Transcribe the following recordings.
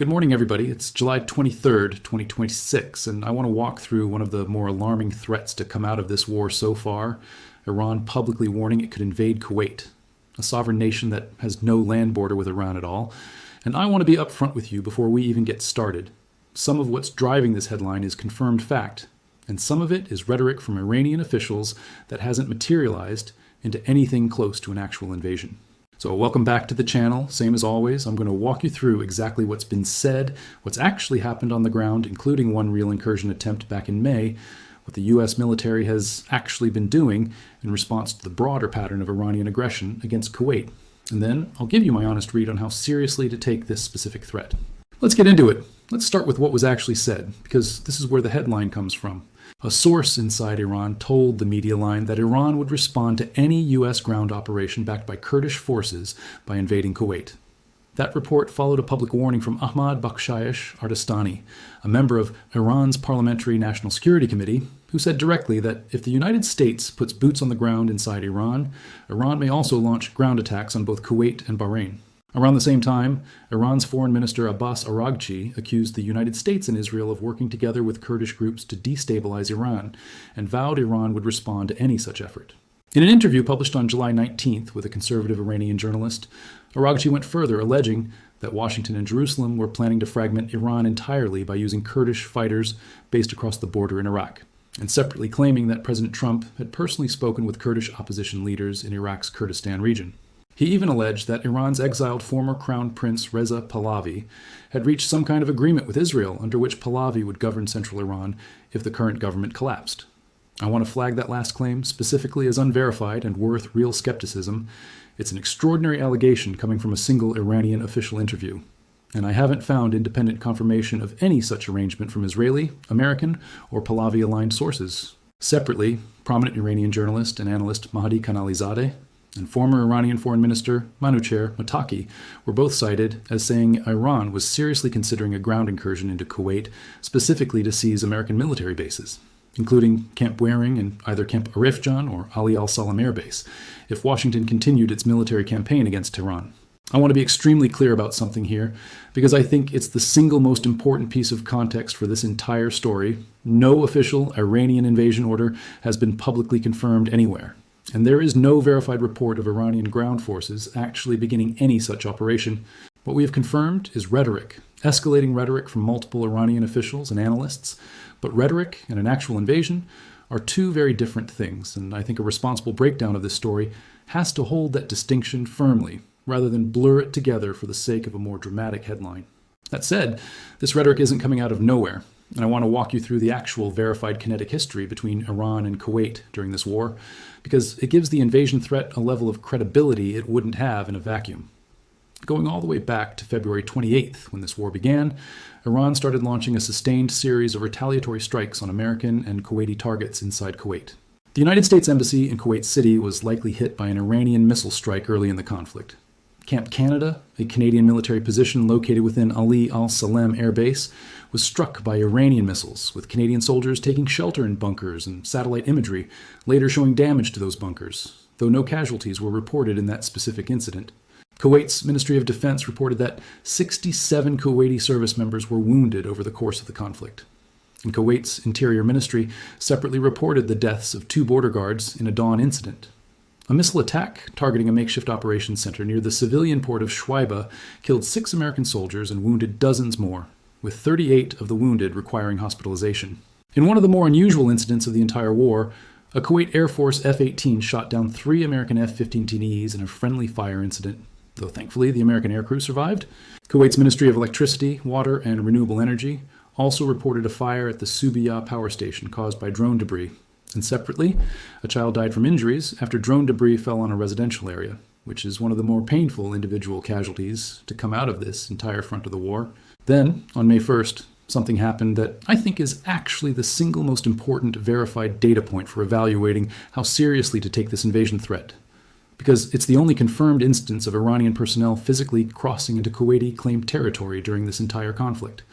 Good morning, everybody. It's July 23rd, 2026, and I want to walk through one of the more alarming threats to come out of this war so far. Iran publicly warning it could invade Kuwait, a sovereign nation that has no land border with Iran at all. And I want to be upfront with you before we even get started. Some of what's driving this headline is confirmed fact, and some of it is rhetoric from Iranian officials that hasn't materialized into anything close to an actual invasion. So welcome back to the channel. Same as always, I'm going to walk you through exactly what's been said, what's actually happened on the ground, including one real incursion attempt back in May, what the US military has actually been doing in response to the broader pattern of Iranian aggression against Kuwait. And then I'll give you my honest read on how seriously to take this specific threat. Let's get into it. Let's start with what was actually said, because this is where the headline comes from. A source inside Iran told the media line that Iran would respond to any U.S. ground operation backed by Kurdish forces by invading Kuwait. That report followed a public warning from Ahmad Bakhshayesh Ardestani, a member of Iran's Parliamentary National Security Committee, who said directly that if the United States puts boots on the ground inside Iran, Iran may also launch ground attacks on both Kuwait and Bahrain. Around the same time, Iran's Foreign Minister Abbas Araghchi accused the United States and Israel of working together with Kurdish groups to destabilize Iran, and vowed Iran would respond to any such effort. In an interview published on July 19th with a conservative Iranian journalist, Araghchi went further, alleging that Washington and Jerusalem were planning to fragment Iran entirely by using Kurdish fighters based across the border in Iraq, and separately claiming that President Trump had personally spoken with Kurdish opposition leaders in Iraq's Kurdistan region. He even alleged that Iran's exiled former Crown Prince Reza Pahlavi had reached some kind of agreement with Israel under which Pahlavi would govern central Iran if the current government collapsed. I want to flag that last claim specifically as unverified and worth real skepticism. It's an extraordinary allegation coming from a single Iranian official interview, and I haven't found independent confirmation of any such arrangement from Israeli, American, or Pahlavi-aligned sources. Separately, prominent Iranian journalist and analyst Mahdi Khanalizadeh and former Iranian Foreign Minister Manucher Mottaki were both cited as saying Iran was seriously considering a ground incursion into Kuwait, specifically to seize American military bases, including Camp Waring and either Camp Arifjan or Ali al-Salam Air Base, if Washington continued its military campaign against Tehran. I want to be extremely clear about something here, because I think it's the single most important piece of context for this entire story. No official Iranian invasion order has been publicly confirmed anywhere, and there is no verified report of Iranian ground forces actually beginning any such operation. What we have confirmed is rhetoric, escalating rhetoric from multiple Iranian officials and analysts, but rhetoric and an actual invasion are two very different things, and I think a responsible breakdown of this story has to hold that distinction firmly, rather than blur it together for the sake of a more dramatic headline. That said, this rhetoric isn't coming out of nowhere, and I want to walk you through the actual verified kinetic history between Iran and Kuwait during this war, because it gives the invasion threat a level of credibility it wouldn't have in a vacuum. Going all the way back to February 28th, when this war began, Iran started launching a sustained series of retaliatory strikes on American and Kuwaiti targets inside Kuwait. The United States Embassy in Kuwait City was likely hit by an Iranian missile strike early in the conflict. Camp Canada, a Canadian military position located within Ali al-Salam Air Base, was struck by Iranian missiles, with Canadian soldiers taking shelter in bunkers and satellite imagery, later showing damage to those bunkers, though no casualties were reported in that specific incident. Kuwait's Ministry of Defense reported that 67 Kuwaiti service members were wounded over the course of the conflict. And Kuwait's Interior Ministry separately reported the deaths of 2 border guards in a dawn incident. A missile attack targeting a makeshift operations center near the civilian port of Shuaiba killed 6 American soldiers and wounded dozens more, with 38 of the wounded requiring hospitalization. In one of the more unusual incidents of the entire war, a Kuwait Air Force F-18 shot down 3 American F-15Es in a friendly fire incident, though thankfully the American aircrew survived. Kuwait's Ministry of Electricity, Water, and Renewable Energy also reported a fire at the Subiya power station caused by drone debris. And separately, a child died from injuries after drone debris fell on a residential area, which is one of the more painful individual casualties to come out of this entire front of the war. Then, on May 1st, something happened that I think is actually the single most important verified data point for evaluating how seriously to take this invasion threat, because it's the only confirmed instance of Iranian personnel physically crossing into Kuwaiti claimed territory during this entire conflict.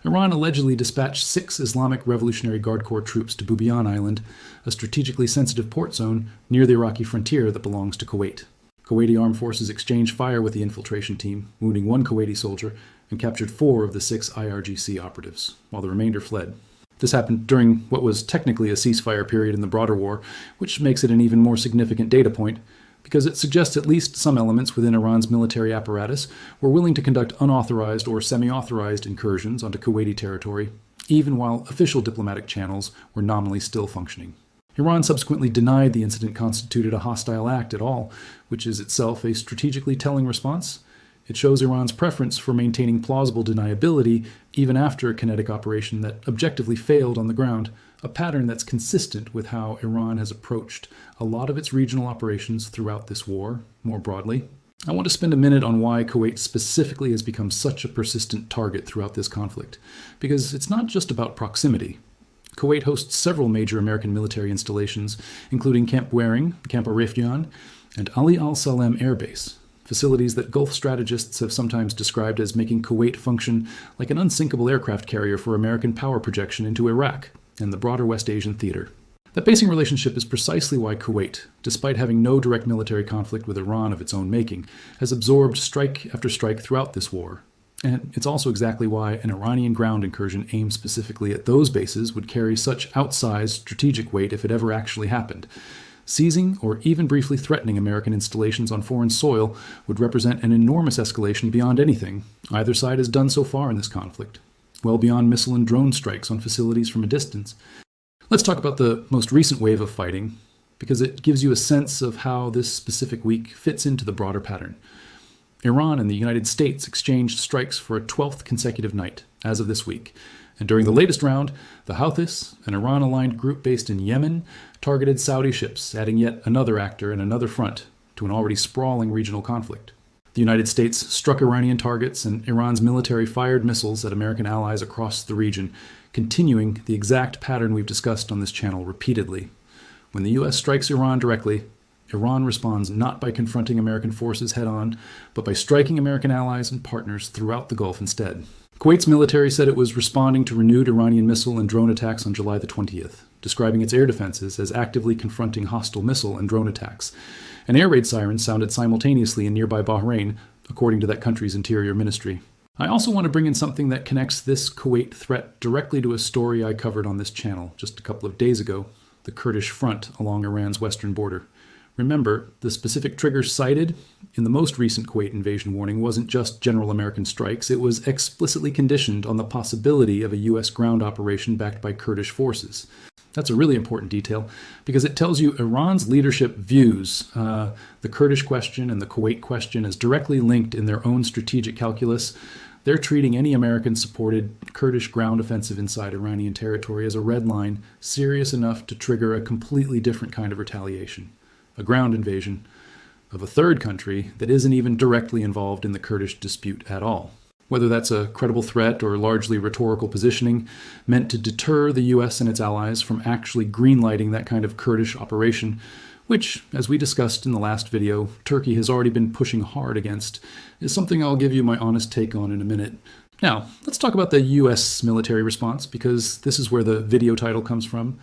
Iran allegedly dispatched 6 Islamic Revolutionary Guard Corps troops to Bubiyan Island, a strategically sensitive port zone near the Iraqi frontier that belongs to Kuwait. Kuwaiti armed forces exchanged fire with the infiltration team, wounding 1 Kuwaiti soldier and captured 4 of the 6 IRGC operatives, while the remainder fled. This happened during what was technically a ceasefire period in the broader war, which makes it an even more significant data point, because it suggests at least some elements within Iran's military apparatus were willing to conduct unauthorized or semi-authorized incursions onto Kuwaiti territory, even while official diplomatic channels were nominally still functioning. Iran subsequently denied the incident constituted a hostile act at all, which is itself a strategically telling response. It shows Iran's preference for maintaining plausible deniability even after a kinetic operation that objectively failed on the ground, a pattern that's consistent with how Iran has approached a lot of its regional operations throughout this war, more broadly. I want to spend a minute on why Kuwait specifically has become such a persistent target throughout this conflict, because it's not just about proximity. Kuwait hosts several major American military installations, including Camp Buehring, Camp Arifjan, and Ali al-Salem Air Base, facilities that Gulf strategists have sometimes described as making Kuwait function like an unsinkable aircraft carrier for American power projection into Iraq and the broader West Asian theater. That basing relationship is precisely why Kuwait, despite having no direct military conflict with Iran of its own making, has absorbed strike after strike throughout this war. And it's also exactly why an Iranian ground incursion aimed specifically at those bases would carry such outsized strategic weight if it ever actually happened. Seizing or even briefly threatening American installations on foreign soil would represent an enormous escalation beyond anything either side has done so far in this conflict, well beyond missile and drone strikes on facilities from a distance. Let's talk about the most recent wave of fighting, because it gives you a sense of how this specific week fits into the broader pattern. Iran and the United States exchanged strikes for a 12th consecutive night, as of this week. And during the latest round, the Houthis, an Iran-aligned group based in Yemen, targeted Saudi ships, adding yet another actor and another front to an already sprawling regional conflict. The United States struck Iranian targets, and Iran's military fired missiles at American allies across the region, continuing the exact pattern we've discussed on this channel repeatedly. When the U.S. strikes Iran directly, Iran responds not by confronting American forces head-on, but by striking American allies and partners throughout the Gulf instead. Kuwait's military said it was responding to renewed Iranian missile and drone attacks on July the 20th, describing its air defenses as actively confronting hostile missile and drone attacks. An air raid siren sounded simultaneously in nearby Bahrain, according to that country's interior ministry. I also want to bring in something that connects this Kuwait threat directly to a story I covered on this channel just a couple of days ago, the Kurdish front along Iran's western border. Remember, the specific trigger cited in the most recent Kuwait invasion warning wasn't just general American strikes, it was explicitly conditioned on the possibility of a U.S. ground operation backed by Kurdish forces. That's a really important detail because it tells you Iran's leadership views the Kurdish question and the Kuwait question as directly linked in their own strategic calculus. They're treating any American-supported Kurdish ground offensive inside Iranian territory as a red line serious enough to trigger a completely different kind of retaliation. A ground invasion of a third country that isn't even directly involved in the Kurdish dispute at all. Whether that's a credible threat or largely rhetorical positioning meant to deter the US and its allies from actually greenlighting that kind of Kurdish operation, which, as we discussed in the last video, Turkey has already been pushing hard against, is something I'll give you my honest take on in a minute. Now, let's talk about the US military response, because this is where the video title comes from.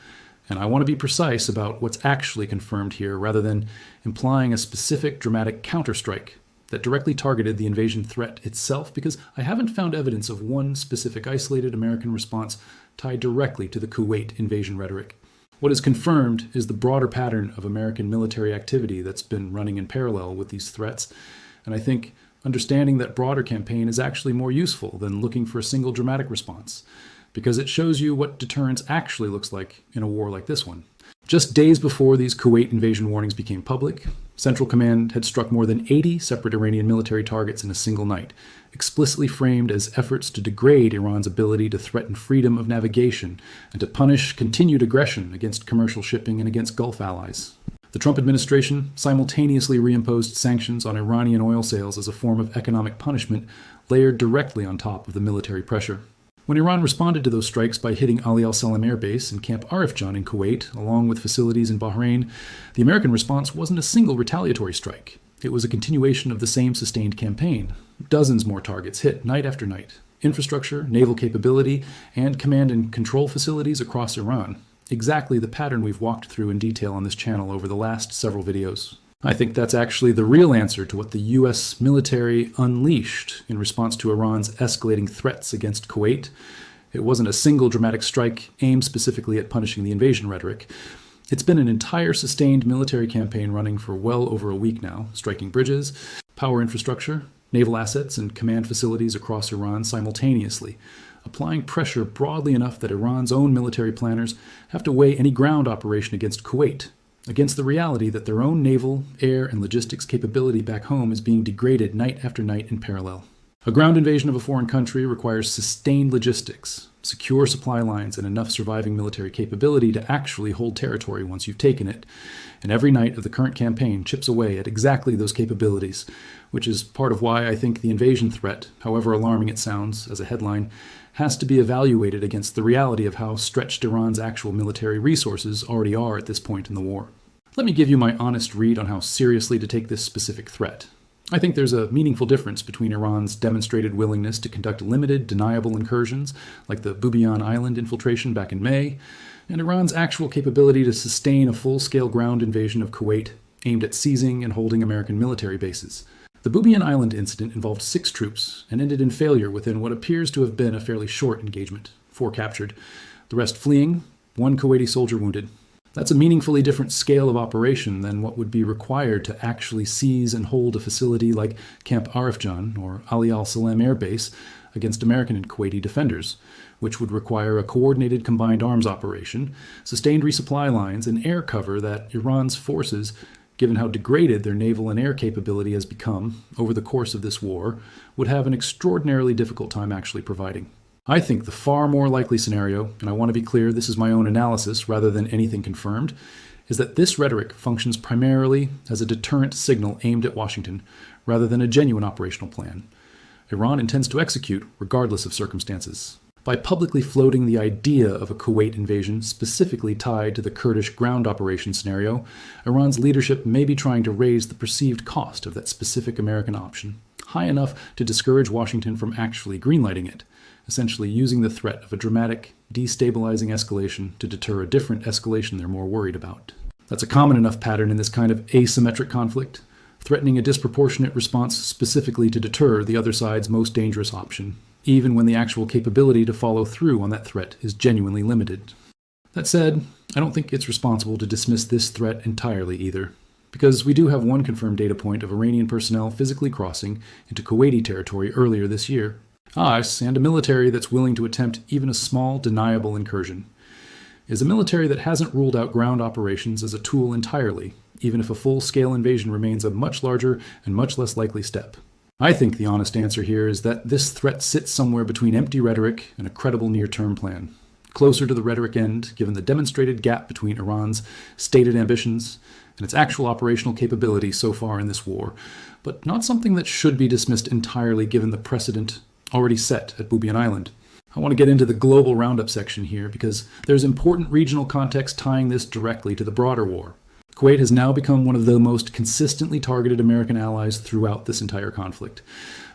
And I want to be precise about what's actually confirmed here rather than implying a specific dramatic counterstrike that directly targeted the invasion threat itself, because I haven't found evidence of one specific isolated American response tied directly to the Kuwait invasion rhetoric. What is confirmed is the broader pattern of American military activity that's been running in parallel with these threats, and I think understanding that broader campaign is actually more useful than looking for a single dramatic response, because it shows you what deterrence actually looks like in a war like this one. Just days before these Kuwait invasion warnings became public, Central Command had struck more than 80 separate Iranian military targets in a single night, explicitly framed as efforts to degrade Iran's ability to threaten freedom of navigation and to punish continued aggression against commercial shipping and against Gulf allies. The Trump administration simultaneously reimposed sanctions on Iranian oil sales as a form of economic punishment layered directly on top of the military pressure. When Iran responded to those strikes by hitting Ali al-Salem Air Base and Camp Arifjan in Kuwait, along with facilities in Bahrain, the American response wasn't a single retaliatory strike. It was a continuation of the same sustained campaign. Dozens more targets hit night after night. Infrastructure, naval capability, and command and control facilities across Iran. Exactly the pattern we've walked through in detail on this channel over the last several videos. I think that's actually the real answer to what the U.S. military unleashed in response to Iran's escalating threats against Kuwait. It wasn't a single dramatic strike aimed specifically at punishing the invasion rhetoric. It's been an entire sustained military campaign running for well over a week now, striking bridges, power infrastructure, naval assets, and command facilities across Iran simultaneously, applying pressure broadly enough that Iran's own military planners have to weigh any ground operation against Kuwait, against the reality that their own naval, air, and logistics capability back home is being degraded night after night in parallel. A ground invasion of a foreign country requires sustained logistics, secure supply lines, and enough surviving military capability to actually hold territory once you've taken it. And every night of the current campaign chips away at exactly those capabilities, which is part of why I think the invasion threat, however alarming it sounds as a headline, has to be evaluated against the reality of how stretched Iran's actual military resources already are at this point in the war. Let me give you my honest read on how seriously to take this specific threat. I think there's a meaningful difference between Iran's demonstrated willingness to conduct limited, deniable incursions, like the Bubiyan Island infiltration back in May, and Iran's actual capability to sustain a full-scale ground invasion of Kuwait aimed at seizing and holding American military bases. The Bubiyan Island incident involved 6 troops and ended in failure within what appears to have been a fairly short engagement, 4 captured, the rest fleeing, 1 Kuwaiti soldier wounded. That's a meaningfully different scale of operation than what would be required to actually seize and hold a facility like Camp Arifjan or Ali al-Salam Air Base against American and Kuwaiti defenders, which would require a coordinated combined arms operation, sustained resupply lines, and air cover that Iran's forces, given how degraded their naval and air capability has become over the course of this war, would have an extraordinarily difficult time actually providing. I think the far more likely scenario, and I want to be clear, this is my own analysis rather than anything confirmed, is that this rhetoric functions primarily as a deterrent signal aimed at Washington, rather than a genuine operational plan. Iran intends to execute regardless of circumstances. By publicly floating the idea of a Kuwait invasion specifically tied to the Kurdish ground operation scenario, Iran's leadership may be trying to raise the perceived cost of that specific American option high enough to discourage Washington from actually greenlighting it, essentially using the threat of a dramatic, destabilizing escalation to deter a different escalation they're more worried about. That's a common enough pattern in this kind of asymmetric conflict, threatening a disproportionate response specifically to deter the other side's most dangerous option, even when the actual capability to follow through on that threat is genuinely limited. That said, I don't think it's responsible to dismiss this threat entirely either, because we do have one confirmed data point of Iranian personnel physically crossing into Kuwaiti territory earlier this year. And a military that's willing to attempt even a small, deniable incursion. Is a military that hasn't ruled out ground operations as a tool entirely, even if a full-scale invasion remains a much larger and much less likely step. I think the honest answer here is that this threat sits somewhere between empty rhetoric and a credible near-term plan, closer to the rhetoric end given the demonstrated gap between Iran's stated ambitions and its actual operational capability so far in this war, but not something that should be dismissed entirely given the precedent already set at Bubiyan Island. I want to get into the global roundup section here because there's important regional context tying this directly to the broader war. Kuwait has now become one of the most consistently targeted American allies throughout this entire conflict,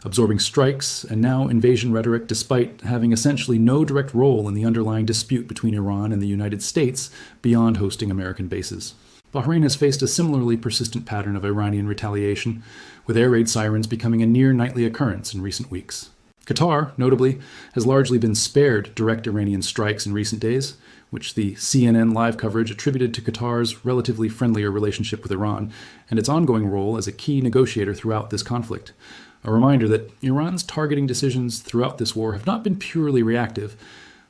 absorbing strikes and now invasion rhetoric despite having essentially no direct role in the underlying dispute between Iran and the United States beyond hosting American bases. Bahrain has faced a similarly persistent pattern of Iranian retaliation, with air raid sirens becoming a near nightly occurrence in recent weeks. Qatar, notably, has largely been spared direct Iranian strikes in recent days, which the CNN live coverage attributed to Qatar's relatively friendlier relationship with Iran and its ongoing role as a key negotiator throughout this conflict. A reminder that Iran's targeting decisions throughout this war have not been purely reactive.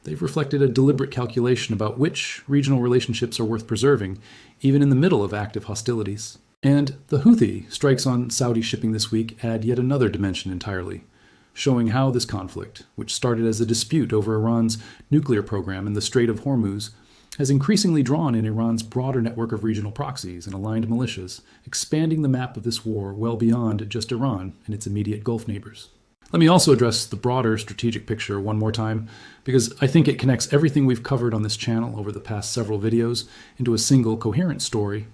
They've reflected a deliberate calculation about which regional relationships are worth preserving, even in the middle of active hostilities. And the Houthi strikes on Saudi shipping this week add yet another dimension entirely, showing how this conflict, which started as a dispute over Iran's nuclear program in the Strait of Hormuz, has increasingly drawn in Iran's broader network of regional proxies and aligned militias, expanding the map of this war well beyond just Iran and its immediate Gulf neighbors. Let me also address the broader strategic picture one more time, because I think it connects everything we've covered on this channel over the past several videos into a single coherent story.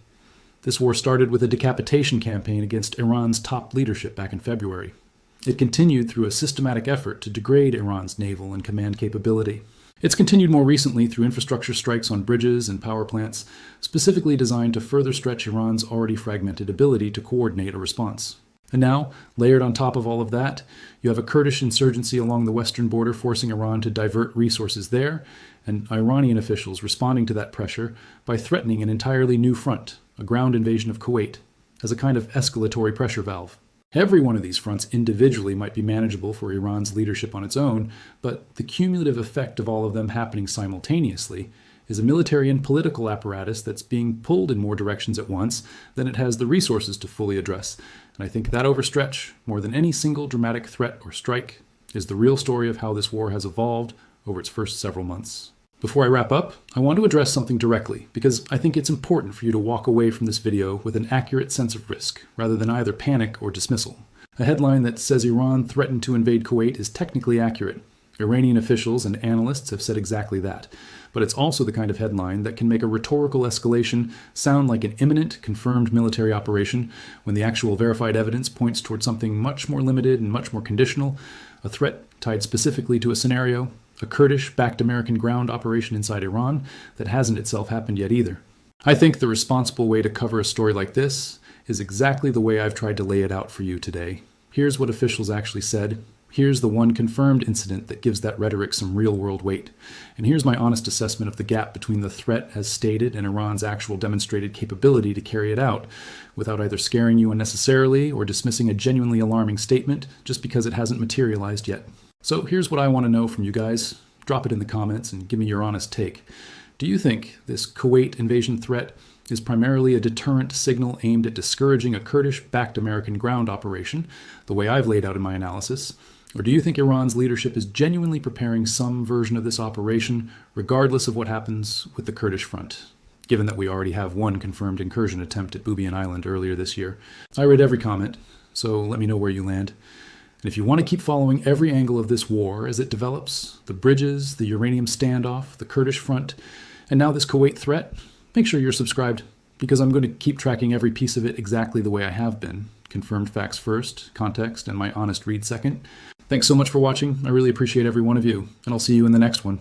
This war started with a decapitation campaign against Iran's top leadership back in February. It continued through a systematic effort to degrade Iran's naval and command capability. It's continued more recently through infrastructure strikes on bridges and power plants, specifically designed to further stretch Iran's already fragmented ability to coordinate a response. And now, layered on top of all of that, you have a Kurdish insurgency along the western border forcing Iran to divert resources there, and Iranian officials responding to that pressure by threatening an entirely new front, a ground invasion of Kuwait, as a kind of escalatory pressure valve. Every one of these fronts individually might be manageable for Iran's leadership on its own, but the cumulative effect of all of them happening simultaneously is a military and political apparatus that's being pulled in more directions at once than it has the resources to fully address. And I think that overstretch, more than any single dramatic threat or strike, is the real story of how this war has evolved over its first several months. Before I wrap up, I want to address something directly, because I think it's important for you to walk away from this video with an accurate sense of risk, rather than either panic or dismissal. A headline that says Iran threatened to invade Kuwait is technically accurate. Iranian officials and analysts have said exactly that. But it's also the kind of headline that can make a rhetorical escalation sound like an imminent, confirmed military operation, when the actual verified evidence points towards something much more limited and much more conditional, a threat tied specifically to a scenario, a Kurdish-backed American ground operation inside Iran that hasn't itself happened yet either. I think the responsible way to cover a story like this is exactly the way I've tried to lay it out for you today. Here's what officials actually said. Here's the one confirmed incident that gives that rhetoric some real-world weight. And here's my honest assessment of the gap between the threat as stated and Iran's actual demonstrated capability to carry it out, without either scaring you unnecessarily or dismissing a genuinely alarming statement just because it hasn't materialized yet. So here's what I want to know from you guys. Drop it in the comments and give me your honest take. Do you think this Kuwait invasion threat is primarily a deterrent signal aimed at discouraging a Kurdish-backed American ground operation, the way I've laid out in my analysis? Or do you think Iran's leadership is genuinely preparing some version of this operation, regardless of what happens with the Kurdish front, given that we already have one confirmed incursion attempt at Bubiyan Island earlier this year? I read every comment, so let me know where you land. And if you want to keep following every angle of this war as it develops, the bridges, the uranium standoff, the Kurdish front, and now this Kuwait threat, make sure you're subscribed, because I'm going to keep tracking every piece of it exactly the way I have been. Confirmed facts first, context, and my honest read second. Thanks so much for watching. I really appreciate every one of you, and I'll see you in the next one.